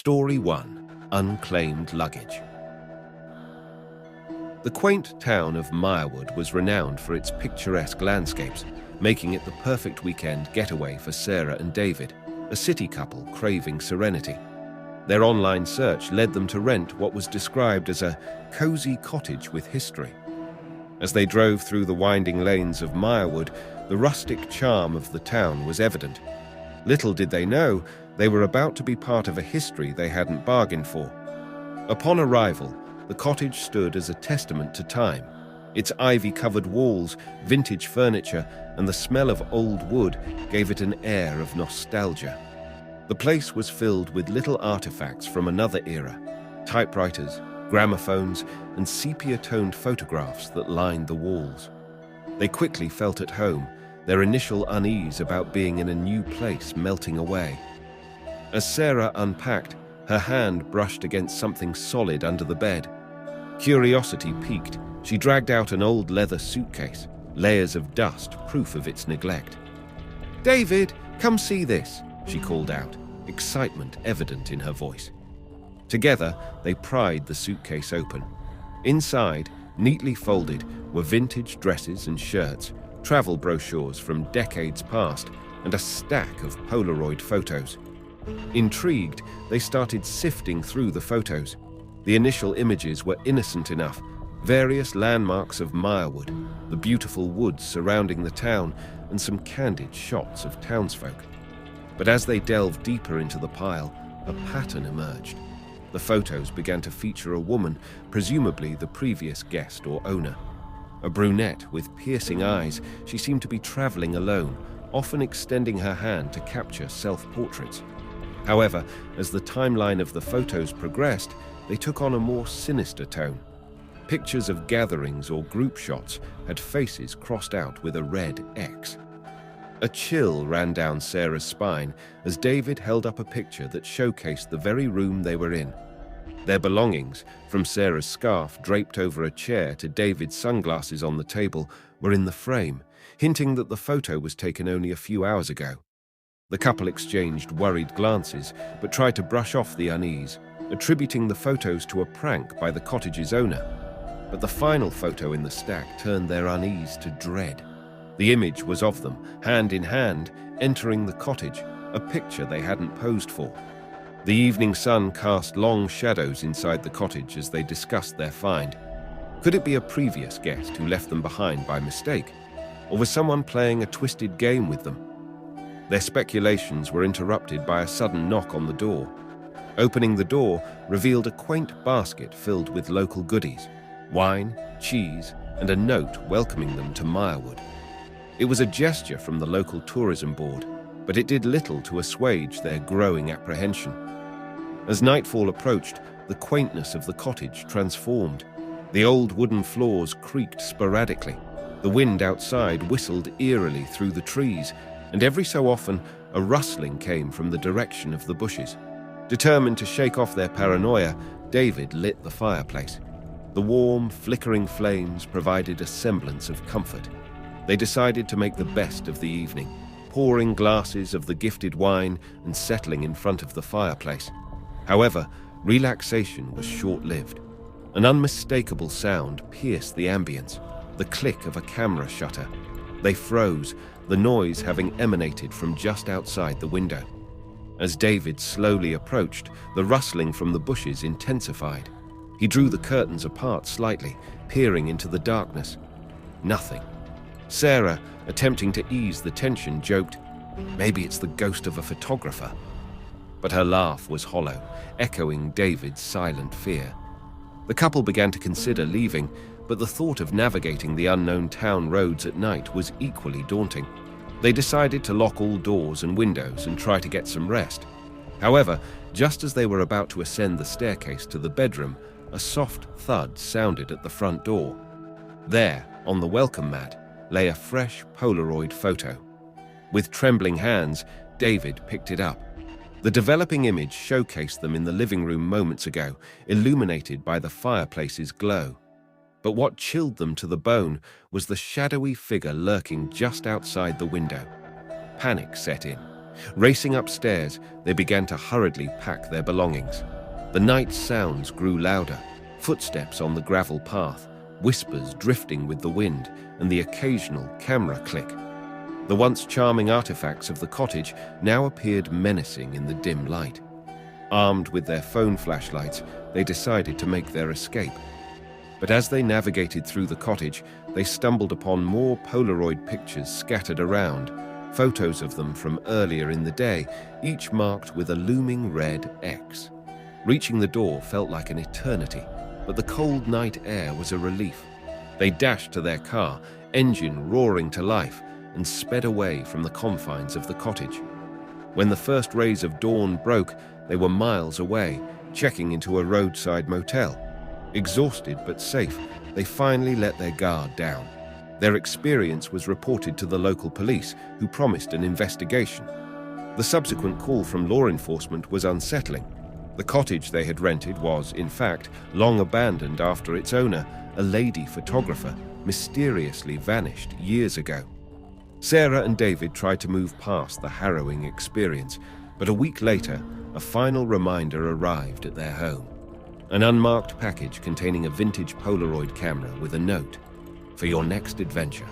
Story 1: Unclaimed Luggage. The quaint town of Mirewood was renowned for its picturesque landscapes, making it the perfect weekend getaway for Sarah and David, a city couple craving serenity. Their online search led them to rent what was described as a cozy cottage with history. As they drove through the winding lanes of Mirewood, the rustic charm of the town was evident. Little did they know, they were about to be part of a history they hadn't bargained for. Upon arrival, the cottage stood as a testament to time. Its ivy-covered walls, vintage furniture, and the smell of old wood gave it an air of nostalgia. The place was filled with little artifacts from another era: typewriters, gramophones, and sepia-toned photographs that lined the walls. They quickly felt at home, their initial unease about being in a new place melting away. As Sarah unpacked, her hand brushed against something solid under the bed. Curiosity piqued. She dragged out an old leather suitcase, layers of dust, proof of its neglect. "David, come see this," she called out, excitement evident in her voice. Together, they pried the suitcase open. Inside, neatly folded, were vintage dresses and shirts, travel brochures from decades past, and a stack of Polaroid photos. Intrigued, they started sifting through the photos. The initial images were innocent enough: various landmarks of Mirewood, the beautiful woods surrounding the town, and some candid shots of townsfolk. But as they delved deeper into the pile, a pattern emerged. The photos began to feature a woman, presumably the previous guest or owner. A brunette with piercing eyes, she seemed to be traveling alone, often extending her hand to capture self-portraits. However, as the timeline of the photos progressed, they took on a more sinister tone. Pictures of gatherings or group shots had faces crossed out with a red X. A chill ran down Sarah's spine as David held up a picture that showcased the very room they were in. Their belongings, from Sarah's scarf draped over a chair to David's sunglasses on the table, were in the frame, hinting that the photo was taken only a few hours ago. The couple exchanged worried glances, but tried to brush off the unease, attributing the photos to a prank by the cottage's owner. But the final photo in the stack turned their unease to dread. The image was of them, hand in hand, entering the cottage, a picture they hadn't posed for. The evening sun cast long shadows inside the cottage as they discussed their find. Could it be a previous guest who left them behind by mistake? Or was someone playing a twisted game with them? Their speculations were interrupted by a sudden knock on the door. Opening the door revealed a quaint basket filled with local goodies: wine, cheese, and a note welcoming them to Mirewood. It was a gesture from the local tourism board, but it did little to assuage their growing apprehension. As nightfall approached, the quaintness of the cottage transformed. The old wooden floors creaked sporadically. The wind outside whistled eerily through the trees, and every so often a rustling came from the direction of the bushes. Determined to shake off their paranoia, David lit the fireplace. The warm, flickering flames provided a semblance of comfort. They decided to make the best of the evening, pouring glasses of the gifted wine and settling in front of the fireplace. However, relaxation was short-lived. An unmistakable sound pierced the ambience: the click of a camera shutter. They froze, the noise having emanated from just outside the window. As David slowly approached, the rustling from the bushes intensified. He drew the curtains apart slightly, peering into the darkness. Nothing. Sarah, attempting to ease the tension, joked, "Maybe it's the ghost of a photographer." But her laugh was hollow, echoing David's silent fear. The couple began to consider leaving, but the thought of navigating the unknown town roads at night was equally daunting. They decided to lock all doors and windows and try to get some rest. However, just as they were about to ascend the staircase to the bedroom, a soft thud sounded at the front door. There, on the welcome mat, lay a fresh Polaroid photo. With trembling hands, David picked it up. The developing image showcased them in the living room moments ago, illuminated by the fireplace's glow. But what chilled them to the bone was the shadowy figure lurking just outside the window. Panic set in. Racing upstairs, they began to hurriedly pack their belongings. The night sounds grew louder, footsteps on the gravel path, whispers drifting with the wind, and the occasional camera click. The once charming artifacts of the cottage now appeared menacing in the dim light. Armed with their phone flashlights, they decided to make their escape. But as they navigated through the cottage, they stumbled upon more Polaroid pictures scattered around, photos of them from earlier in the day, each marked with a looming red X. Reaching the door felt like an eternity, but the cold night air was a relief. They dashed to their car, engine roaring to life, and sped away from the confines of the cottage. When the first rays of dawn broke, they were miles away, checking into a roadside motel. Exhausted but safe, they finally let their guard down. Their experience was reported to the local police, who promised an investigation. The subsequent call from law enforcement was unsettling. The cottage they had rented was, in fact, long abandoned after its owner, a lady photographer, mysteriously vanished years ago. Sarah and David tried to move past the harrowing experience, but a week later, a final reminder arrived at their home. An unmarked package containing a vintage Polaroid camera with a note: "For your next adventure,